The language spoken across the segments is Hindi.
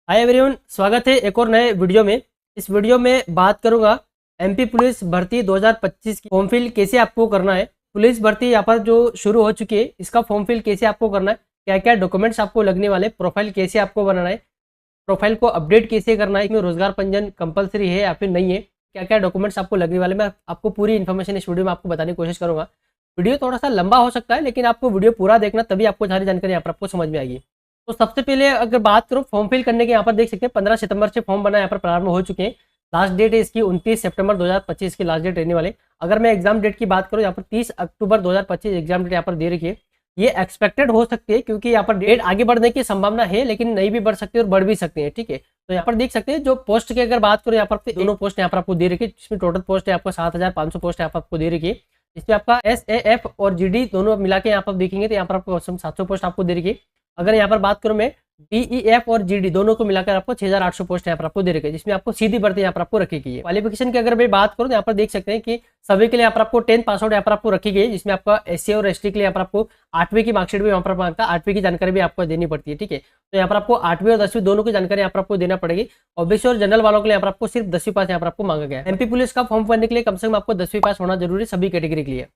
हाय एवरीवन, स्वागत है एक और नए वीडियो में। इस वीडियो में बात करूंगा एमपी पुलिस भर्ती 2025 की फॉर्म फिल कैसे आपको करना है। पुलिस भर्ती यहाँ पर जो शुरू हो चुकी है, इसका फॉर्म फिल कैसे आपको करना है, क्या क्या डॉक्यूमेंट्स आपको लगने वाले, प्रोफाइल कैसे आपको बनाना है, प्रोफाइल को अपडेट कैसे करना है, इसमें रोजगार पंजीयन कंपलसरी है या फिर नहीं है, क्या क्या डॉक्यूमेंट्स आपको लगने वाले, मैं आपको पूरी इन्फॉर्मेशन इस वीडियो में आपको बताने की कोशिश करूंगा। वीडियो थोड़ा सा लंबा हो सकता है, लेकिन आपको वीडियो पूरा देखना, तभी आपको सारी जानकारी यहाँ पर आपको समझ में आएगी। तो सबसे पहले अगर बात करो फॉर्म फिल करने के, यहाँ पर देख सकते हैं 15 सितंबर से फॉर्म बना यहाँ पर प्रारंभ हो चुके हैं। लास्ट डेट है इसकी 29 सितंबर 2025 की लास्ट डेट रहने वाले। अगर मैं एग्जाम डेट की बात करूँ, यहाँ पर 30 अक्टूबर 2025 एग्जाम डेट यहाँ पर दे रखी है। ये एक्सपेक्टेड हो सकती है क्योंकि यहाँ पर डेट आगे बढ़ने की संभावना है, लेकिन नहीं भी बढ़ सकती और बढ़ भी सकती है। ठीक है, तो यहाँ पर देख सकते हैं जो पोस्ट की अगर बात करो, यहाँ पर दोनों पोस्ट यहाँ पर आपको दे रखी है, जिसमें टोटल पोस्ट है आपको 7500 पोस्ट यहाँ पर आपको दे रखी है। इसमें आपका SAF और GD दोनों मिला के यहाँ पर देखेंगे तो यहाँ पर आपको 700 पोस्ट आपको दे रखी है। अगर यहाँ पर बात करूँ मैं DEF और GD दोनों को मिलाकर आपको 6800 पोस्ट यहाँ पर आपको दे रखी है, जिसमें आपको सीधी भर्ती यहाँ पर आपको रखी गई है। क्वालिफिकेशन की अगर मैं बात करूँ तो यहाँ पर देख सकते हैं कि सभी के लिए यहाँ पर आपको 10 पास आउट यहाँ पर आपको रखी गई है, जिसमें आपका SC और ST के लिए यहाँ पर आपको 8वीं की मार्कशीट भी यहाँ पर मांगता है, 8वीं की जानकारी भी आपको देनी पड़ती है। ठीक है, तो यहाँ पर आपको 8वीं और 10वीं दोनों की जानकारी यहाँ पर आपको देना पड़ेगी। OBC और जनरल वालों के लिए यहाँ पर आपको सिर्फ 10वीं पास यहाँ पर आपको मांगा गया है। MP पुलिस का फॉर्म भरने के लिए कम से कम आपको 10वीं पास होना जरूरी, सभी कैटेगरी के लिए।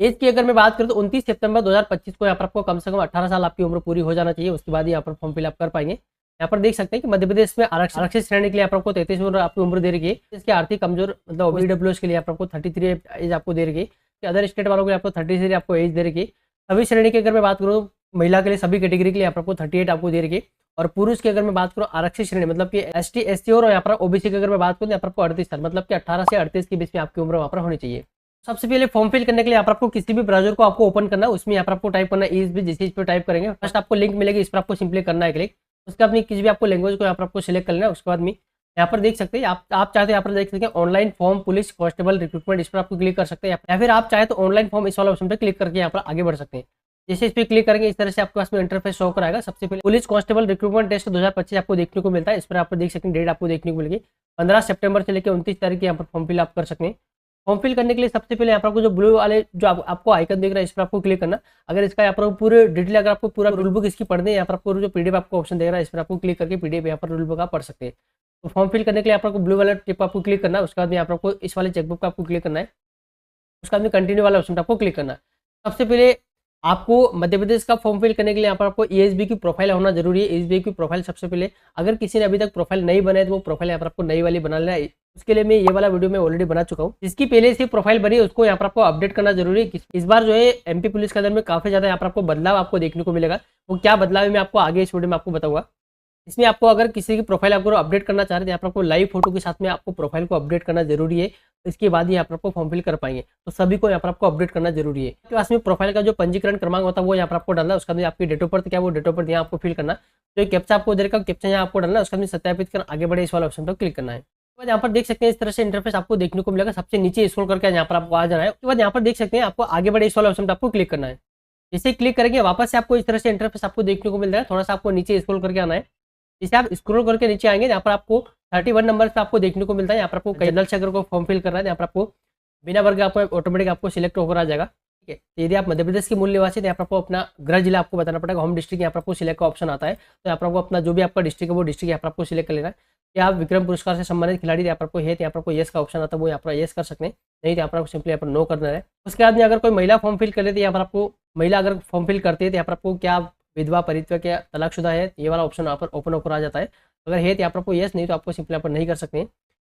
एज की अगर मैं बात करूं तो 29 सितंबर 2025 को यहाँ पर आपको कम से कम 18 साल आपकी उम्र पूरी हो जाना चाहिए, उसके बाद ही यहाँ पर फॉर्म फिल आप कर पाएंगे। यहाँ पर देख सकते हैं कि मध्य प्रदेश में आरक्षित श्रेणी के लिए आपको 33 वर्ष आपकी उम्र दे रही है। इसके आर्थिक कमजोर मतलब OBWS के लिए आपको 33 एज आपको दे रही है। अदर स्टेट वालों के लिए आपको 33 आपको एज दे रही है। सभी श्रेणी की अगर मैं बात करूँ, महिला के लिए सभी कैटेगरी के लिए आपको 38 आपको दे रही है। और पुरुष की अगर मैं बात करूँ आरक्षित श्रेणी मतलब कि ST SC और यहाँ पर OBC की अगर मैं बात करूँ यहाँ पर आपको 38 साल मतलब कि 18 से 38 के बीच में आपकी उम्र वहाँ पर होनी चाहिए। सबसे पहले फॉर्म फिल करने के लिए यहाँ पर आपको किसी भी ब्राउजर को आपको ओपन करना है, उसमें यहाँ पर आपको टाइप करना है ESB, जिस चीज पर टाइप करेंगे फर्स्ट आपको लिंक मिलेगी, इस पर आपको सिंपली करना है क्लिक। उसके बाद किसी भी आपको लैंग्वेज को यहाँ पर आपको सिलेक्ट कर लेना है। उसके बाद में यहाँ पर देख सकते हैं आप चाहते हैं यहाँ पर देख सकते हैं online form police constable recruitment, इस पर आपको क्लिक कर सकते हैं, या फिर आप चाहे तो ऑनलाइन फॉर्म इस वाला ऑप्शन पर क्लिक करके यहाँ पर आगे बढ़ सकते हैं। जैसे इस पर क्लिक करेंगे इस तरह से आपके पास में इंटरफेस शो कराएगा। सबसे पहले पुलिस कांस्टेबल रिक्रूटमेंट टेस्ट 2025 आपको देखने को मिलता है, इस पर आप देख सकते हैं डेट आपको देखने को मिलेगी 15 सितंबर से लेकर 29 तारीख यहाँ पर फॉर्म फिल आप कर सकते हैं। फॉर्म फिल करने के लिए सबसे पहले यहाँ पर आपको जो ब्लू वाले जो आपको आइकन दिख रहा है, इस पर आपको क्लिक करना। अगर इसका यहाँ पर पूरे डिटेल अगर आपको पूरा रूल बुक इसकी पढ़नी है, यहाँ पर आपको जो PDF आपको ऑप्शन देख रहा है, इस पर आपको क्लिक करके PDF यहाँ पर रूल बुक आप पढ़ सकते हैं। तो फॉर्म फिल करने के लिए आपको ब्लू वाला टिप आपको क्लिक करना है। उसके बाद में यहाँ पर आपको इस वाले चेकबुक का आपको क्लिक करना है। उसके बाद में कंटिन्यू वाला ऑप्शन आपको क्लिक करना है। सबसे पहले आपको मध्य प्रदेश का फॉर्म फिल करने के लिए यहाँ पर आपको ESB की प्रोफाइल होना जरूरी है। ESB की प्रोफाइल सबसे पहले, अगर किसी ने अभी तक प्रोफाइल नहीं बनाई तो वो प्रोफाइल यहाँ पर आपको नई वाली बना लेना है। उसके लिए मैं ये वाला वीडियो में ऑलरेडी बना चुका हूँ। जिसकी पहले से प्रोफाइल बनी उसको यहाँ पर आपको अपडेट करना जरूरी है। इस बार जो है MP पुलिस के अंदर में काफी ज्यादा यहाँ पर आपको बदलाव आपको देखने को मिलेगा। वो क्या बदलाव है मैं आपको आगे इस वीडियो में आपको बताऊंगा। इसमें आपको अगर किसी की प्रोफाइल आपको अपडेट करना चाह रहे हैं, यहाँ पर आपको लाइव फोटो के साथ में आपको प्रोफाइल को अपडेट करना जरूरी है। इसके बाद ही यहाँ पर आपको फॉर्म फिल कर पाएंगे, तो सभी को यहाँ पर आपको अपडेट करना जरूरी है। आपके पास में प्रोफाइल का जो पंजीकरण क्रमांक होता है वो यहाँ पर आपको डालना है। उसका आपकी डेट ऑफ बर्थ क्या, वो डेट ऑफ बर्थ यहाँ आपको फिल करना। तो कैप्चा आपको दे रखा, कैप्चा यहाँ आपको डालना है। उसका सत्यापित कर आगे बढ़े इस वाले ऑप्शन पर क्लिक करना है। उसके बाद यहाँ पर देख सकते हैं इस तरह से इंटरफेस आपको देखने को मिलेगा। सबसे नीचे स्क्रॉल करके यहाँ पर आपको आ जाना है। उसके बाद यहाँ पर देख सकते हैं आपको आगे बढ़े इस वाले ऑप्शन पर आपको क्लिक करना है। जैसे क्लिक करेंगे वापस से आपको इस तरह से इंटरफेस आपको देखने को मिल रहा है। थोड़ा सा आपको नीचे स्क्रॉल करके आना है। जैसे आप स्क्रॉल करके नीचे आएंगे, यहाँ पर आपको 31 नंबर पे आपको देखने को मिलता है। यहाँ पर आपको जनरल से अगर को फॉर्म फिल करना है, यहाँ पर आपको बिना वर्ग आपको ऑटोमेटिक आपको सिलेक्ट होकर आ जाएगा। ठीक है, तो यदि आप मध्य प्रदेश के मूल निवासी, तो यहाँ पर आपको अपना गृह जिला आपको बताना पड़ेगा। होम डिस्ट्रिक्ट यहाँ पर आपको सिलेक्ट का ऑप्शन आता है। तो यहाँ पर आपको अपना जो भी आपका डिस्ट्रिक्ट है वो डिस्ट्रिक्ट यहाँ पर आपको सिलेक्ट कर लेना है। या आप विक्रम पुरस्कार से संबंधित खिलाड़ी यहाँ पर आपको है, तो यहाँ पर आपको येस का ऑप्शन आता है, वो यहाँ पर येस कर सकते हैं। नहीं तो यहाँ पर आपको सिंपली यहाँ पर नो करना है। उसके बाद में अगर कोई महिला फॉर्म फिल कर लेती है, यहाँ पर आपको महिला अगर फॉर्म फिल करती है तो यहाँ पर आपको क्या विधवा, परित्यक्त या तलाकशुदा है, ये वाला ऑप्शन यहाँ पर ओपन होकर आ जाता है। अगर है तो यहाँ पर आपको यस, नहीं तो आपको सिंपली यहाँ पर नहीं कर सकते हैं।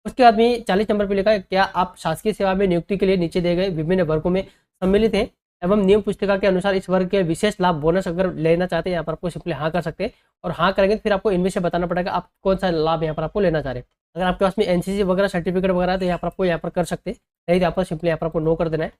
उसके बाद में 40 नंबर पर लिखा है क्या आप शासकीय सेवा में नियुक्ति के लिए नीचे दिए गए विभिन्न वर्गों में सम्मिलित हैं एवं नियम पुस्तिका के अनुसार इस वर्ग के विशेष लाभ बोनस अगर लेना चाहते हैं, यहाँ पर आपको सिंपली हाँ कर सकते हैं। और हाँ करेंगे तो फिर आपको इनमें से बताना पड़ेगा आप कौन सा लाभ यहाँ पर आपको लेना चाह रहे हैं। अगर आपके पास में NCC वगैरह सर्टिफिकेट वगैरह है तो यहाँ पर आपको यहाँ पर कर सकते हैं, नहीं तो यहाँ पर सिंपली यहाँ पर आपको नो कर देना है।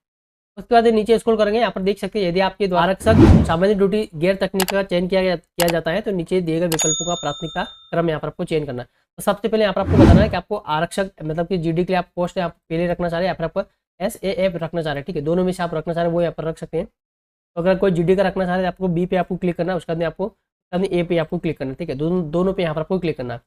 उसके बाद नीचे स्क्रॉल करेंगे, यहाँ पर देख सकते हैं यदि आपके द्वारा आरक्षक सामान्य ड्यूटी गैर तकनीक का चयन किया जाता है तो नीचे दिए गए विकल्पों का प्राथमिकता क्रम यहाँ पर आपको चयन करना है। तो सबसे पहले यहाँ पर आपको बताना है कि आपको आरक्षक मतलब कि GD के लिए आप पोस्ट आप पहले रखना चाह रहे हैं या फिर आपको SAF रखना चाह रहे हैं। ठीक है, दोनों में से आप रखना चाह रहे हैं वो यहाँ पर रख सकते हैं। तो अगर कोई GD का रखना चाह रहे हैं आपको B पे आपको क्लिक करना है। उसके बाद आपको A पे आपको क्लिक करना है। ठीक है, दोनों पे यहाँ पर आपको क्लिक करना है।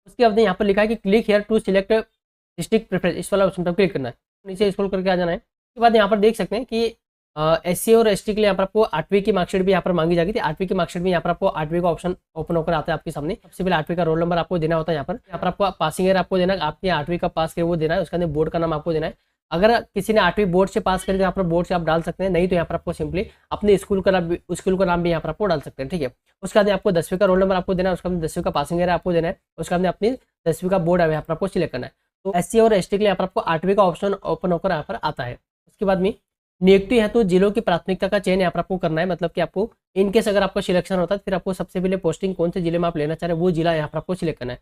उसके बाद यहाँ पर लिखा है कि click here to select district preference, इस वाला ऑप्शन पर क्लिक करना है। नीचे स्क्रॉल करके आ जाना है। उसके बाद यहाँ पर देख सकते हैं कि SC और ST के लिए यहाँ पर आपको 8वीं की मार्कशीट भी यहाँ पर मांगी जाएगी थी। 8वीं की मार्कशीट में यहाँ पर आपको 8वीं का ऑप्शन ओपन होकर आता है आपके सामने। सबसे पहले 8वीं का रोल नंबर आपको देना होता है। यहाँ पर आपको पासिंग ईयर आपको देना है, आपने 8वीं का पास किया वो देना है। उसके अंदर बोर्ड का नाम आपको देना है। अगर किसी ने 8वीं बोर्ड से पास करी तो यहाँ पर बोर्ड से आप डाल सकते हैं, नहीं तो यहाँ पर आपको सिंपली अपने स्कूल का नाम भी यहाँ पर आपको डाल सकते हैं, ठीक है। उसके बाद आपको 10वीं का रोल नंबर आपको देना है, उसके बाद 10वीं का पासिंग ईयर आपको देना है, उसके बाद अपनी 10वीं का बोर्ड है यहाँ पर आपको सिलेक्ट करना है। तो SC और ST के लिए यहाँ पर आपको 8वीं का ऑप्शन ओपन होकर यहाँ पर आता है। उसके बाद में नियुक्ति है तो जिलों की प्राथमिकता का चयन यहाँ पर आपको करना है। मतलब कि आपको इनकेस अगर आपका सिलेक्शन होता है फिर आपको सबसे पहले पोस्टिंग कौन से जिले में आप लेना चाह रहे हैं वो जिला यहाँ पर आपको सिलेक्ट करना है।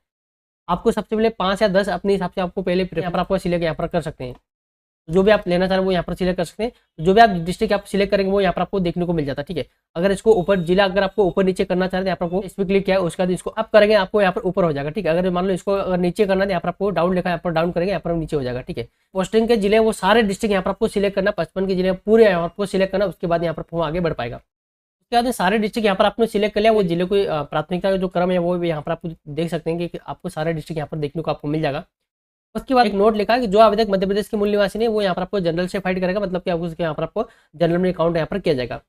आपको सबसे पहले 5 या 10 अपने हिसाब से आपको पहले यहाँ पर आपको सिलेक्ट यहाँ पर कर सकते हैं। जो भी आप लेना चाह रहे हैं वो यहाँ पर सिलेक्ट कर सकते हैं। जो भी आप डिस्ट्रिक्ट आप सिलेक्ट करेंगे वो यहाँ पर आपको देखने को मिल जाता है, ठीक है। अगर इसको ऊपर जिला अगर आपको ऊपर नीचे करना चाह रहे हैं यहाँ पर आपको इस पर क्लिक किया है, उसके बाद इसको अप करेंगे आपको यहाँ पर ऊपर हो जाएगा, ठीक है। अगर मान लो इसको अगर नीचे करना है यहाँ पर आपको डाउन लिखा है, यहाँ पर डाउन करेंगे यहाँ पर नीचे हो जाएगा, ठीक है। पोस्टिंग के जिले वो सारे डिस्ट्रिक्ट यहाँ पर आपको सिलेक्ट करना, 55 के जिले पूरे यहाँ आपको सिलेक्ट करना। उसके बाद यहाँ पर फॉर्म आगे बढ़ पाएगा। उसके बाद सारे डिस्ट्रिक्ट यहाँ पर आपने सिलेक्ट कर लिया, वो जिले को प्राथमिकता का जो क्रम है वो भी यहाँ पर आप देख सकते हैं कि आपको सारे डिस्ट्रिक्ट यहाँ पर देखने को आपको मिल जाएगा। उसके बाद एक नोट लिखा है कि जो आवेदक मध्य प्रदेश के मूल निवासी नहीं वो यहाँ पर आपको जनरल से फाइट करेगा, मतलब कि आपको उसके यहाँ पर आपको जनरल में अकाउंट यहाँ पर किया जाएगा।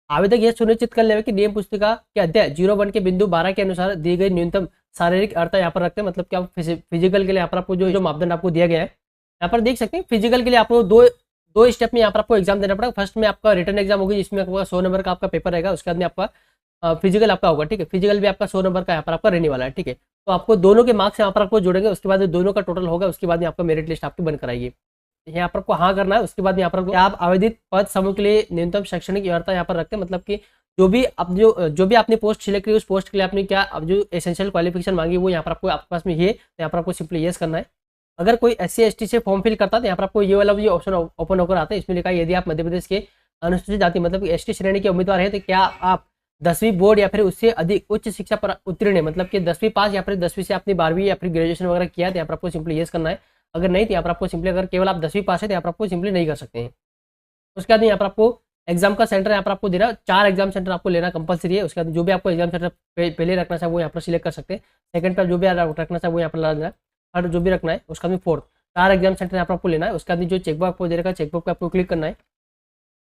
आवेदक यह सुनिश्चित कर लेगा कि नियम पुस्तिका के अध्याय 01 के बिंदु 12 के अनुसार दी गई न्यूनतम शारीरिक अर्हता यहाँ पर रखते हैं। मतलब कि आप फिजिकल के लिए यहाँ पर आपको जो मापदंड आपको दिया गया है यहाँ पर देख सकते हैं। फिजिकल के लिए आपको दो स्टेप में यहाँ पर आपको एग्जाम देना पड़ेगा। फर्स्ट में आपका रिटर्न एग्जाम होगी जिसमें आपका 100 नंबर का आपका पेपर रहेगा। उसके बाद में आपका फिजिकल आपका होगा, ठीक है। फिजिकल भी आपका 100 नंबर का यहाँ पर आपका रहने वाला है, ठीक है। तो आपको दोनों के मार्क्स यहाँ पर आपको जोड़ेंगे, उसके बाद दोनों का टोटल होगा, उसके बाद में आपका मेरिट लिस्ट आपकी बन कराएगी। यहाँ पर आपको हाँ करना है। उसके बाद यहाँ पर आप आवेदित पद समूह के लिए न्यूनतम शैक्षणिक योग्यता यहाँ पर रखते हैं। मतलब कि जो भी आपने पोस्ट सिलेक्ट की उस पोस्ट के लिए आपने क्या अब जो एसेंशियल क्वालिफिकेशन मांगी वो यहाँ पर आपको आपके पास में ये, तो यहाँ पर आपको सिंपली यस करना है। अगर कोई SC ST से फॉर्म फिल करता है तो यहाँ पर आपको ये वाला भी ऑप्शन ओपन होकर आता है। इसमें लिखा है यदि आप मध्य प्रदेश के अनुसूचित जाति मतलब कि ST श्रेणी के उम्मीदवार है तो क्या आप 10वीं बोर्ड या फिर उससे अधिक उच्च शिक्षा पर उत्तीर्ण है, मतलब कि 10वीं पास या फिर 10वीं से आपने 12वीं या फिर ग्रेजुएशन वगैरह किया है तो यहाँ पर आपको सिंपली यस करना है। अगर नहीं तो यहाँ पर आपको सिंपली अगर केवल आप 10वीं पास है तो यहाँ पर आपको सिंपली नहीं कर सकते हैं। उसके बाद यहाँ पर आपको एग्जाम का सेंटर यहाँ पर आपको देना, 4 एग्जाम सेंटर आपको लेना कंपलसरी है। उसके बाद जो भी आपको एग्जाम सेंटर पहले रखना चाहिए वो यहाँ पर सिलेक्ट कर सकते हैं। सेकंड पर जो भी रखना चाहिए वो यहाँ पर ला देना, थर्ड जो भी रखना है उसका भी फोर्थ, 4 एग्जाम सेंटर यहाँ पर आपको लेना है। उसके बाद जो चेकबुक आपको दे रखा है चेकबुक पे आपको क्लिक करना है।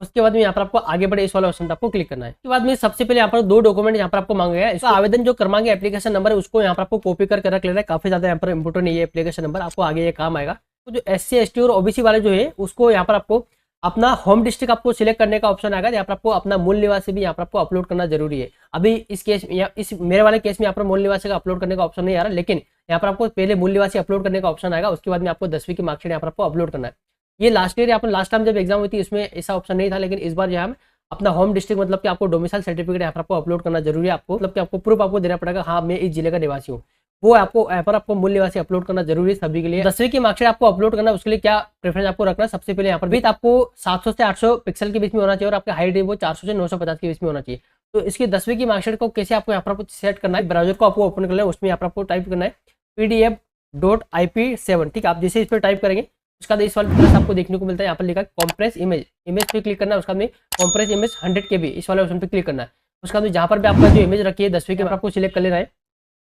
उसके बाद में यहाँ पर आपको आगे बढ़े इस वाले ऑप्शन पर आपको क्लिक करना है। उसके बाद में सबसे पहले यहाँ पर 2 डॉक्यूमेंट यहाँ पर आपको मांगा गया है। इसका आवेदन जो करवाएंगे एप्लीकेशन नंबर है उसको यहाँ पर आपको कॉपी करके रख लेना है। काफी ज्यादा यहाँ पर इंपोर्टेंट है ये एप्लीकेशन नंबर, आपको आगे ये काम आएगा। तो जो SC ST और OBC वाले जो है उसको यहाँ पर आपको अपना होम डिस्ट्रिक्ट आपको सिलेक्ट करने का ऑप्शन आएगा। यहाँ पर आपको अपना मूल निवासी भी यहाँ पर आपको अपलोड करना जरूरी है। अभी इस केस इस मेरे वाले केस में यहाँ पर मूल निवासी का अपलोड करने का ऑप्शन नहीं आ रहा, लेकिन यहाँ पर आपको पहले मूल निवासी अपलोड करने का ऑप्शन आएगा। उसके बाद में आपको 10वीं की मार्कशीट यहाँ पर आपको अपलोड करना है। ये लास्ट ईयर यहाँ पर लास्ट टाइम जब एग्जाम हुई थी इसमें ऐसा ऑप्शन नहीं था, लेकिन इस बार यहाँ अपना होम डिस्ट्रिक्ट मतलब कि आपको डोमिसाइल सर्टिफिकेट यहाँ पर आपको अपलोड करना जरूरी है। आपको मतलब कि आपको प्रूफ आपको देना पड़ेगा, हाँ मैं इस जिले का निवासी हूँ, वो आपको यहाँ पर आपको मूल निवासी अपलोड करना जरूरी है सभी के लिए। 10वीं की मार्कशीट आपको अपलोड करना, उसके लिए क्या प्रेफरेंस आपको रखना है सबसे पहले यहाँ पर विथ आपको 700 से 800 पिक्सल के बीच में होना चाहिए और आपका हाइट है वो 400 से 950 के बीच में होना चाहिए। तो इसकी 10वीं की मार्कशीट को कैसे आपको यहाँ पर सेट करना है, ब्राउजर को आपको ओपन करना है, उसमें यहाँ पर आपको टाइप करना है pdf.ip7, ठीक है। आप जैसे इस पर टाइप करेंगे उसका इस वाले तरह से आपको देखने को मिलता है। यहाँ पर लिखा है कॉम्प्रेस इमेज पे क्लिक करना है। उसका में कॉम्प्रेस इमेज 100 KB इस वाले ऑप्शन पे क्लिक करना है। उसका में जहाँ पर भी आपका जो इमेज रखी है 10वीं के आपको सिलेक्ट कर लेना है।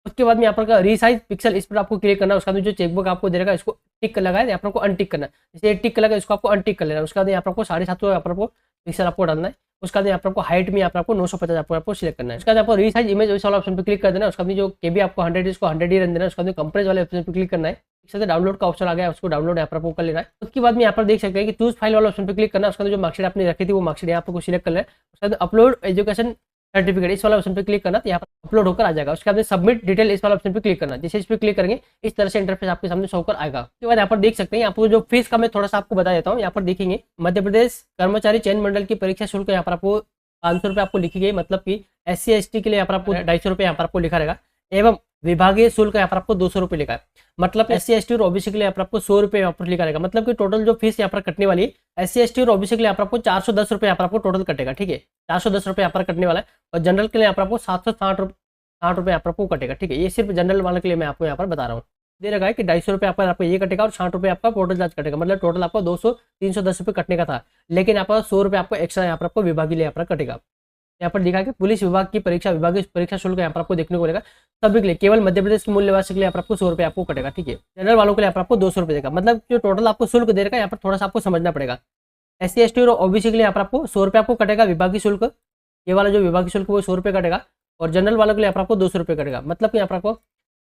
उसके बाद में यहाँ पर रीसाइज पिक्सल इस पर आपको क्लिक करना है। उसका जो चेकबुक आपको दे रखा इसको टिक लगाए, यहाँ पर आपको अनटिक करना है। जैसे टिक लगा इसको आपको अनटिक कर लेना है। उसके बाद यहाँ पर आपको 750 यहाँ पर आपको पिक्सल आपको डालना है। उसके बाद यहाँ पर आपको हाइट में यहाँ पर आपको 950 आपको सिलेक्ट करना है। उसके बाद आपको रीसाइज इमेज इस वाला ऑप्शन पर क्लिक कर देना है। उसका जो KB आपको 100 इसको 100 ही रन देना है। उसका कंप्रेस वाले ऑप्शन पर क्लिक करना है। इससे डाउनलोड का ऑप्शन आ गया, उसको डाउनलोड यहाँ पर आपको कर लेना है। उसके बाद में यहाँ पर देख सकते हैं कि चूज फाइल वाला ऑप्शन पर क्लिक करना है। उसका जो मार्कशीट आपने रखी थी वो मार्कशीट यहाँ पर सिलेक्ट करना है। उसके बाद अपलोड एजुकेशन सर्टिफिकेट इस वाला ऑप्शन पे क्लिक करना, तो यहाँ पर अपलोड होकर आ जाएगा। उसके बाद सबमिट डिटेल इस वाला ऑप्शन पे क्लिक करना। जैसे इस पर क्लिक करेंगे इस तरह से इंटरफेस आपके सामने शो होकर आएगा। उसके बाद यहाँ पर देख सकते हैं आपको जो फीस का मैं थोड़ा सा आपको बता देता हूँ। यहाँ पर देखेंगे मध्य प्रदेश कर्मचारी चयन मंडल की परीक्षा शुल्क यहाँ पर आपको 500 रुपये आपको लिखी गई, मतलब कि SC ST के लिए यहाँ पर आपको 250 रुपये यहाँ पर आपको लिखा रहेगा एवं विभागीय शुल्क यहाँ पर आपको 200 रुपये लिखा है। मतलब SC ST और OBC के लिए यहाँ पर आपको 100 रुपये यहाँ पर लिखा रहेगा। मतलब कि टोटल जो फीस यहाँ पर कटने वाली है SC ST और OBC के लिए यहाँ पर आपको 410 रुपये यहाँ पर आपको टोटल कटेगा, ठीक है। 410 रुपये यहाँ पर कटने वाला है और जनरल के लिए यहाँ पर आपको 760 रुपये यहाँ पर आपको कटेगा, ठीक है। ये सिर्फ जनरल वाले के लिए मैं आपको यहाँ पर बता रहा हूँ। दे रखा है कि 250 रुपये आपको ये कटेगा और 60 रुपये आपका पोर्टल चार्ज कटेगा। मतलब टोटल आपको 310 रुपये कटने का था, लेकिन यहाँ पर 100 रुपये आपको एक्स्ट्रा यहाँ पर आपको विभागीय यहाँ पर कटेगा। यहाँ पर लिखा है कि पुलिस विभाग की विभागीय परीक्षा शुल्क यहाँ पर आपको देखने को मिलेगा सभी के लिए। केवल मध्य प्रदेश के मूल निवासी के लिए यहाँ पर आपको 100 रुपये आपको कटेगा, ठीक है। जनरल वालों के लिए यहाँ पर आपको 200 रुपये देगा। मतलब जो टोटल आपको शुल्क दे रखा है यहाँ पर थोड़ा सा आपको समझना पड़ेगा। SC ST और OBC के लिए यहाँ पर आपको 100 रुपये आपको कटेगा विभागीय शुल्क। ये वाला जो विभागीय शुल्क वो 100 रुपये कटेगा, और जनरल वालों के लिए यहाँ पर आपको 200 रुपये कटेगा। मतलब कि यहाँ पर आपको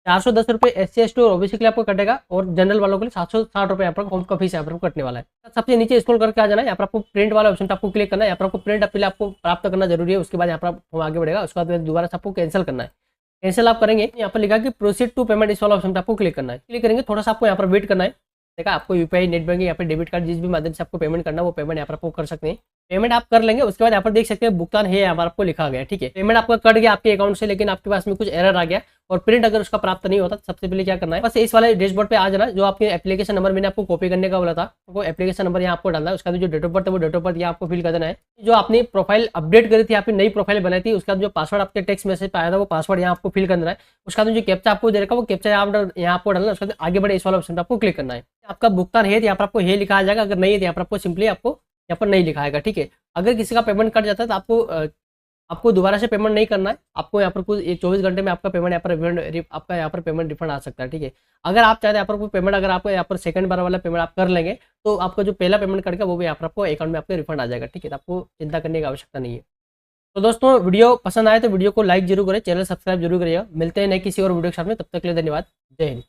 410 रुपये SC ST और OBC के लिए आपको कटेगा, और जनरल वालों के लिए 760 रुपये यहाँ पर फॉर्म का फीस यहाँ पर कटने वाला है। सबसे नीचे स्क्रॉल करके आ जाना है, यहाँ पर आपको प्रिंट वाला ऑप्शन आपको क्लिक करना है। यहाँ पर आपको प्रिंट पहले आपको प्राप्त करना जरूरी है, उसके बाद यहाँ पर फॉर्म आगे बढ़ेगा। उसके बाद दोबारा से आपको कैंसिल करना है। कैंसिल आप करेंगे, यहाँ पर लिखा कि प्रोसीड टू पेमेंट, इस वाला ऑप्शन पे आपको क्लिक करना है। क्लिक करेंगे, थोड़ा सा आपको यहाँ पर वेट करना है। देखा, आपको यूपीआई, नेट बैंकिंग, यहाँ पे डेबिट कार्ड, जिस भी माध्यम से आपको पेमेंट करना है वो पेमेंट यहाँ पर आपको कर सकते हैं। पेमेंट आप कर लेंगे, उसके बाद यहाँ पर देख सकते हैं भुगतान है, यहाँ पर आपको लिखा गया। ठीक है, पेमेंट आपका कट गया आपके अकाउंट से, लेकिन आपके पास में कुछ एरर आ गया और प्रिंट अगर उसका प्राप्त नहीं होता, सबसे पहले क्या करना है, बस इस वाले डैशबोर्ड पे आ जाना। जो आपके एप्लीकेशन नंबर मैंने आपको कॉपी करने का बोला था, वो एप्लीकेशन नंबर यहाँ आपको डालना है। उसका जो डेट ऑफ बर्थ है वो डेट ऑफ बर्थ यहाँ आपको फिल कर देना है। जो आपने प्रोफाइल अपडेट करी थी, आपने नई प्रोफाइल बनाई थी, उसका जो पासवर्ड आपके टेक्स्ट मैसेज पे आया था वो पासवर्ड यहाँ आपको फिल करना है। उसका जो कैप्चा आपको दे रखा है वो कैप्चा यहाँ आपको डालना है। उसका आगे बढ़े इस वाला ऑप्शन पर आपको क्लिक करना है। आपका भुगतान है तो यहाँ पर आपको हे लिखा आ जाएगा, अगर नहीं है तो यहाँ पर आपको सिंपली आपको यहाँ पर नहीं लिखा आएगा। ठीक है, अगर किसी का पेमेंट कट जाता है तो आपको दोबारा से पेमेंट नहीं करना है। आपको यहाँ पर कुछ 24 घंटे में आपका पेमेंट आपका यहाँ पर पेमेंट रिफंड आ सकता है। ठीक है, अगर आप चाहते हैं यहाँ पर कोई पेमेंट, अगर आपको यहाँ पर सेकंड बार वाला पेमेंट आप कर लेंगे तो आपका जो पहला पेमेंट कट गया वो भी यहाँ पर आपको अकाउंट में आपके रिफंड आ जाएगा। ठीक है, तो आपको चिंता करने की आवश्यकता नहीं है। तो दोस्तों, वीडियो पसंद आए तो वीडियो को लाइक जरूर करें, चैनल सब्सक्राइब जरूर करिएगा। मिलते हैं नए किसी और वीडियो के साथ में, तब तक के लिए धन्यवाद। जय हिंद।